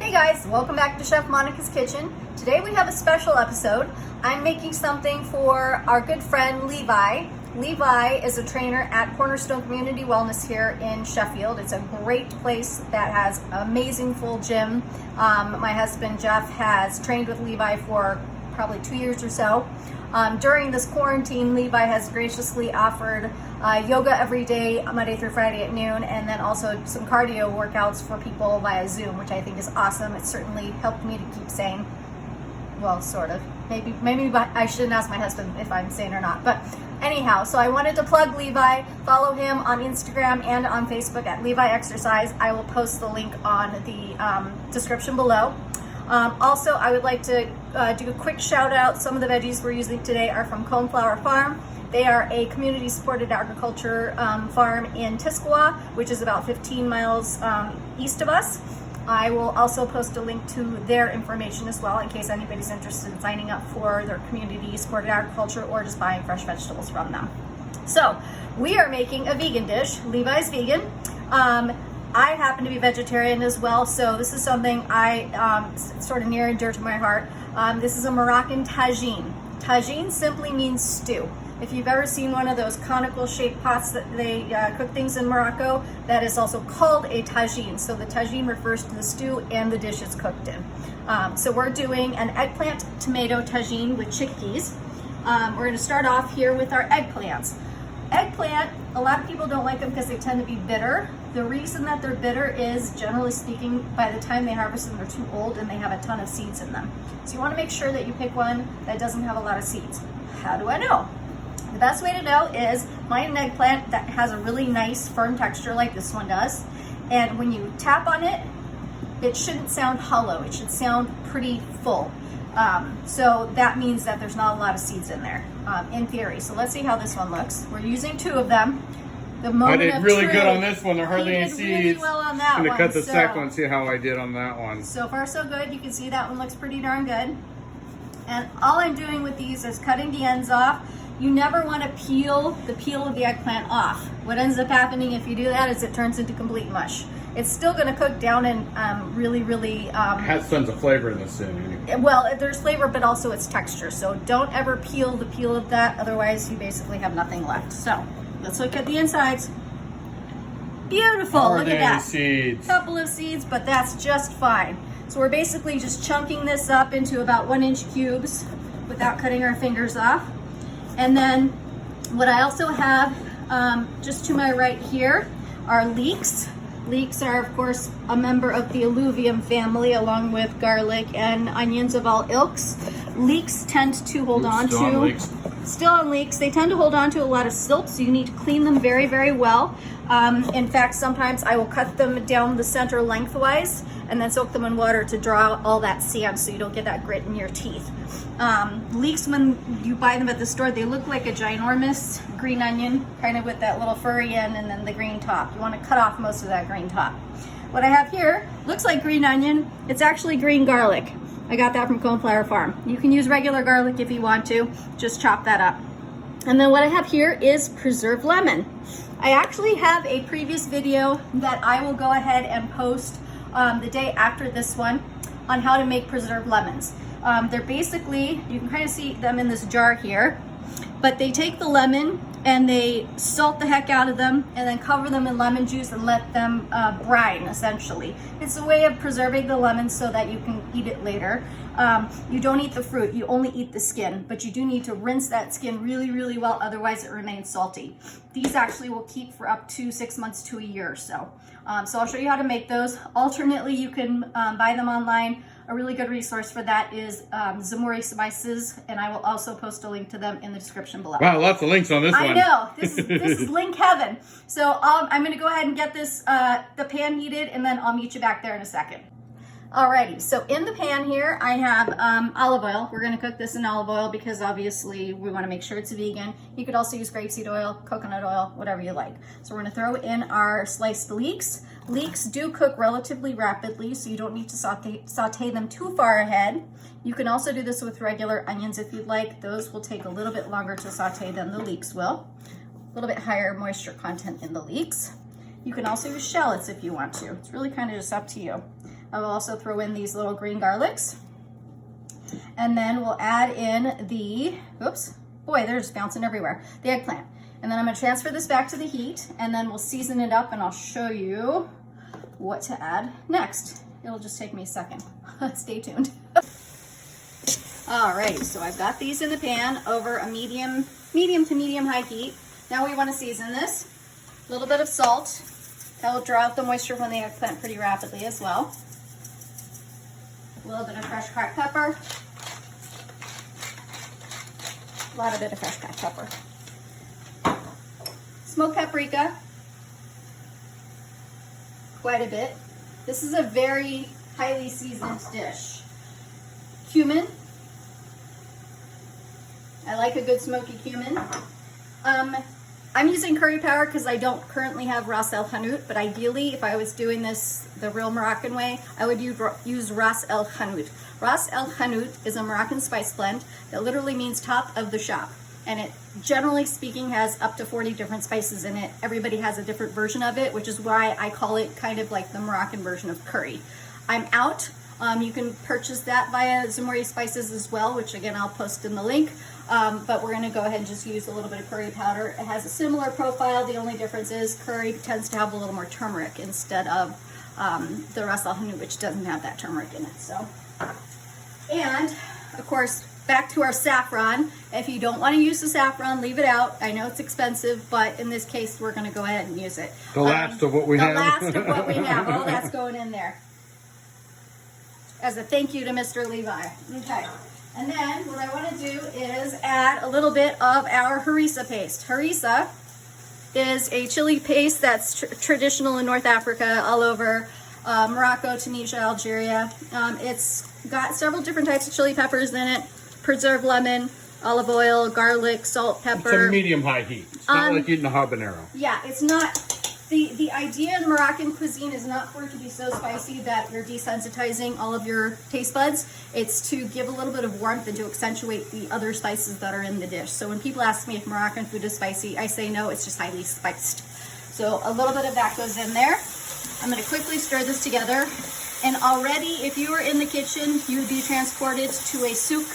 Hey guys, welcome back to Chef Monica's Kitchen. Today we have a special episode. I'm making something for our good friend Levi. Levi is a trainer at Cornerstone Community Wellness here in Sheffield. It's a great place that has an amazing full gym. My husband Jeff has trained with Levi for probably 2 years or so. During this quarantine, Levi has graciously offered yoga every day, Monday through Friday at noon, and then also some cardio workouts for people via Zoom, which I think is awesome. It certainly helped me to keep sane. Well, sort of. Maybe I shouldn't ask my husband if I'm sane or not. But anyhow, so I wanted to plug Levi. Follow him on Instagram and on Facebook at Levi Exercise. I will post the link on the description below. Also, I would like to do a quick shout out. Some of the veggies we're using today are from Coneflower Farm. They are a community supported agriculture farm in Tisquewa, which is about 15 miles east of us. I will also post a link to their information as well in case anybody's interested in signing up for their community supported agriculture or just buying fresh vegetables from them. So we are making a vegan dish. Levi's vegan. I happen to be vegetarian as well, so this is something it's sort of near and dear to my heart. This is a Moroccan tagine. Tagine simply means stew. If you've ever seen one of those conical shaped pots that they cook things in Morocco, that is also called a tagine. So the tagine refers to the stew and the dish it's cooked in. So we're doing an eggplant tomato tagine with chickpeas. We're going to start off here with our eggplants. Eggplant, a lot of people don't like them because they tend to be bitter. The reason that they're bitter is, generally speaking, by the time they harvest them, they're too old and they have a ton of seeds in them. So you want to make sure that you pick one that doesn't have a lot of seeds. How do I know? The best way to know is find an eggplant that has a really nice firm texture like this one does. And when you tap on it, it shouldn't sound hollow. It should sound pretty full. So that means that there's not a lot of seeds in there, in theory. So let's see how this one looks. We're using 2 of them. The moment I did of really truth. good on this one. There are hardly any He did seeds. really well on that I'm one. gonna cut the So, second one, see how I did on that one. so far so good. You can see that one looks pretty darn good. And all I'm doing with these is cutting the ends off. You never want to peel the peel of the eggplant off. What ends up happening if you do that is it turns into complete mush. It's still going to cook down and really It has tons of flavor in this thing. Anyway. well, there's flavor, but also its texture. So don't ever peel the peel of that. Otherwise, you basically have nothing left. So let's look at the insides. Beautiful. Look at that. Seeds. Couple of seeds, but that's just fine. So we're basically just chunking this up into about 1-inch cubes without cutting our fingers off. And then what I also have just to my right here are leeks. Leeks are, of course, a member of the alluvium family, along with garlic and onions of all ilks. Leeks tend to hold on to... Still on leeks. They tend to hold on to a lot of silt, so you need to clean them very, very well. In fact, sometimes I will cut them down the center lengthwise and then soak them in water to draw out all that sand so you don't get that grit in your teeth. Leeks, when you buy them at the store, they look like a ginormous green onion, kind of with that little furry end and then the green top. You want to cut off most of that green top. What I have here looks like green onion. It's actually green garlic. I got that from Coneflower Farm. You can use regular garlic if you want to. Just chop that up. And then what I have here is preserved lemon. I actually have a previous video that I will go ahead and post the day after this one on how to make preserved lemons. They're basically, you can kind of see them in this jar here, but they take the lemon and they salt the heck out of them and then cover them in lemon juice and let them brine, essentially. It's a way of preserving the lemon so that you can eat it later. You don't eat the fruit, you only eat the skin, but you do need to rinse that skin really, really well, otherwise it remains salty. These actually will keep for up to 6 months to a year or so. So I'll show you how to make those. Alternately, you can buy them online. A really good resource for that is Zamori Spices, and I will also post a link to them in the description below. Wow, lots of links on this one. I know, this is link heaven. So I'm gonna go ahead and get this the pan heated, and then I'll meet you back there in a second. Alrighty, so in the pan here, I have olive oil. We're gonna cook this in olive oil because obviously we wanna make sure it's vegan. You could also use grapeseed oil, coconut oil, whatever you like. So we're gonna throw in our sliced leeks. Leeks do cook relatively rapidly, so you don't need to saute them too far ahead. You can also do this with regular onions if you'd like. Those will take a little bit longer to saute than the leeks will. A little bit higher moisture content in the leeks. You can also use shallots if you want to. It's really kind of just up to you. I will also throw in these little green garlics. And then we'll add in the, oops, boy, they're just bouncing everywhere, the eggplant. And then I'm gonna transfer this back to the heat, and then we'll season it up, and I'll show you what to add next. It'll just take me a second. Stay tuned. Alrighty, so I've got these in the pan over a medium to medium high heat. Now we want to season this. A little bit of salt. That will draw out the moisture from the eggplant pretty rapidly as well. A little bit of fresh cracked pepper. A lot of bit of fresh cracked pepper. Smoked paprika. Quite a bit. This is a very highly seasoned dish. Cumin. I like a good smoky cumin. I'm using curry powder because I don't currently have Ras El Hanout, but ideally, if I was doing this the real Moroccan way, I would use Ras El Hanout. Ras El Hanout is a Moroccan spice blend that literally means top of the shop. And it, generally speaking, has up to 40 different spices in it. Everybody has a different version of it, which is why I call it kind of like the Moroccan version of curry. I'm out. You can purchase that via Zamori Spices as well, which again, I'll post in the link. But we're gonna go ahead and just use a little bit of curry powder. It has a similar profile. The only difference is curry tends to have a little more turmeric instead of the Ras El Hanout, which doesn't have that turmeric in it. So, and of course, back to our saffron. If you don't want to use the saffron, leave it out. I know it's expensive, but in this case, we're going to go ahead and use it. The last of what we have. The last of what we have. All that's going in there. As a thank you to Mr. Levi. Okay. And then what I want to do is add a little bit of our harissa paste. Harissa is a chili paste that's traditional in North Africa, all over Morocco, Tunisia, Algeria. It's got several different types of chili peppers in it. Preserved lemon, olive oil, garlic, salt, pepper. It's a medium-high heat. It's not like eating a habanero. Yeah, it's not. The idea in Moroccan cuisine is not for it to be so spicy that you're desensitizing all of your taste buds. It's to give a little bit of warmth and to accentuate the other spices that are in the dish. So when people ask me if Moroccan food is spicy, I say no, it's just highly spiced. So a little bit of that goes in there. I'm going to quickly stir this together. And already, if you were in the kitchen, you would be transported to a souk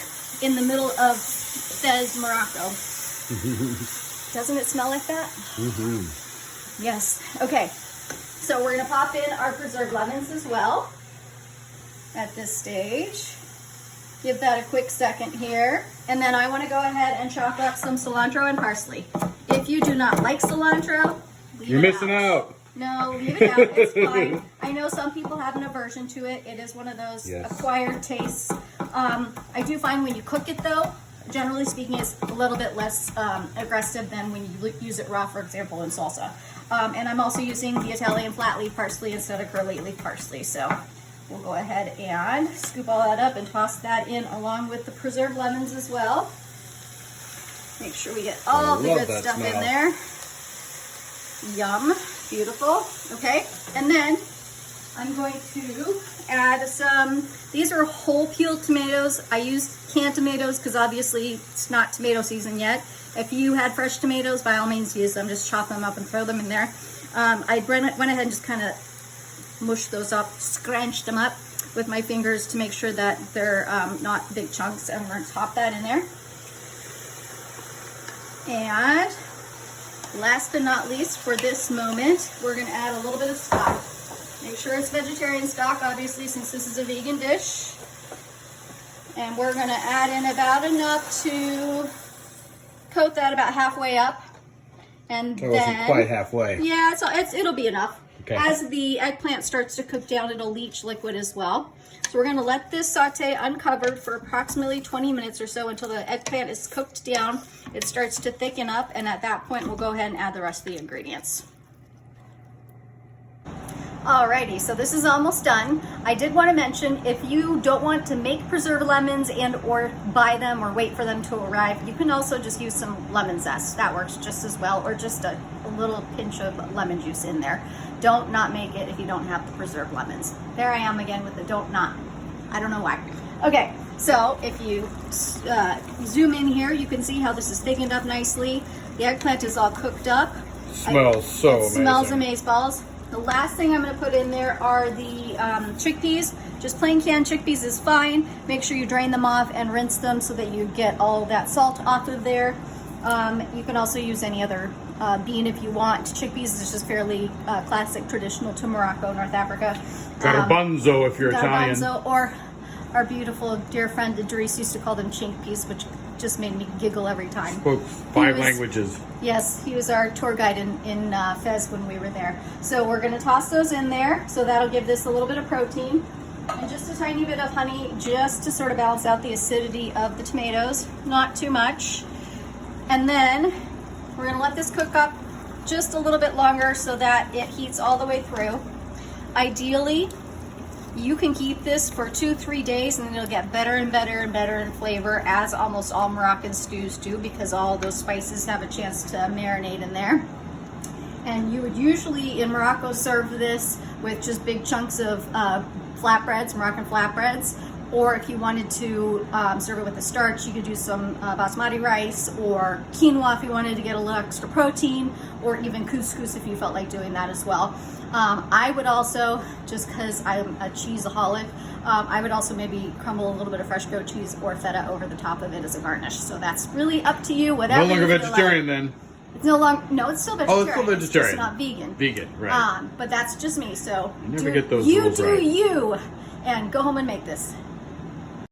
in the middle of Fez, Morocco. Doesn't it smell like that? Mm-hmm. Yes. Okay. So we're going to pop in our preserved lemons as well at this stage. Give that a quick second here. And then I want to go ahead and chop up some cilantro and parsley. If you do not like cilantro, You're missing out. No, leave it out. It's fine. I know some people have an aversion to it. It is one of those acquired tastes. I do find when you cook it, though, generally speaking, it's a little bit less aggressive than when you use it raw, for example, in salsa. And I'm also using the Italian flat leaf parsley instead of curly leaf parsley. So we'll go ahead and scoop all that up and toss that in along with the preserved lemons as well. Make sure we get all the good stuff in there. Yum. Beautiful. Okay. And then I'm going to add some, these are whole peeled tomatoes. I use canned tomatoes because obviously it's not tomato season yet. If you had fresh tomatoes, by all means use them. Just chop them up and throw them in there. I went ahead and just kind of mushed those up, scrunched them up with my fingers to make sure that they're not big chunks, and we're going to pop that in there. And last but not least, for this moment, we're going to add a little bit of stock. Make sure it's vegetarian stock, obviously, since this is a vegan dish. And we're going to add in about enough to coat that about halfway up. And it wasn't quite halfway. Yeah, it'll be enough. Okay. As the eggplant starts to cook down, it'll leach liquid as well. So we're going to let this saute uncovered for approximately 20 minutes or so until the eggplant is cooked down. It starts to thicken up, and at that point, we'll go ahead and add the rest of the ingredients. Alrighty, so this is almost done. I did want to mention, if you don't want to make preserved lemons and or buy them or wait for them to arrive, you can also just use some lemon zest. That works just as well, or just a little pinch of lemon juice in there. Don't not make it if you don't have the preserved lemons. There I am again with the don't not. I don't know why. Okay, so if you zoom in here, you can see how this is thickened up nicely. The eggplant is all cooked up. Smells so amazing. Smells amazeballs. The last thing I'm going to put in there are the chickpeas. Just plain canned chickpeas is fine. Make sure you drain them off and rinse them so that you get all of that salt off of there. You can also use any other bean if you want. Chickpeas is just fairly classic, traditional to Morocco, North Africa. Garbanzo if you're Italian. Garbanzo, or our beautiful dear friend Idris used to call them chickpeas, which just made me giggle every time. Spoke 5 languages. Yes, he was our tour guide in Fez when we were there. So we're going to toss those in there. So that'll give this a little bit of protein. And just a tiny bit of honey just to sort of balance out the acidity of the tomatoes. Not too much. And then we're going to let this cook up just a little bit longer so that it heats all the way through. Ideally, you can keep this for 2-3 days and then it'll get better and better and better in flavor, as almost all Moroccan stews do, because all those spices have a chance to marinate in there. And you would usually in Morocco serve this with just big chunks of flatbreads, Moroccan flatbreads, or if you wanted to serve it with a starch, you could do some basmati rice or quinoa if you wanted to get a little extra protein, or even couscous if you felt like doing that as well. I would also, just because I'm a cheeseaholic, I would also maybe crumble a little bit of fresh goat cheese or feta over the top of it as a garnish. So that's really up to you. Whatever. No longer you feel vegetarian like. then. It's no longer. No, it's still vegetarian. Oh, it's still vegetarian. It's just not vegan. Vegan, right. But that's just me. So You never get those you rules do right. you, and go home and make this.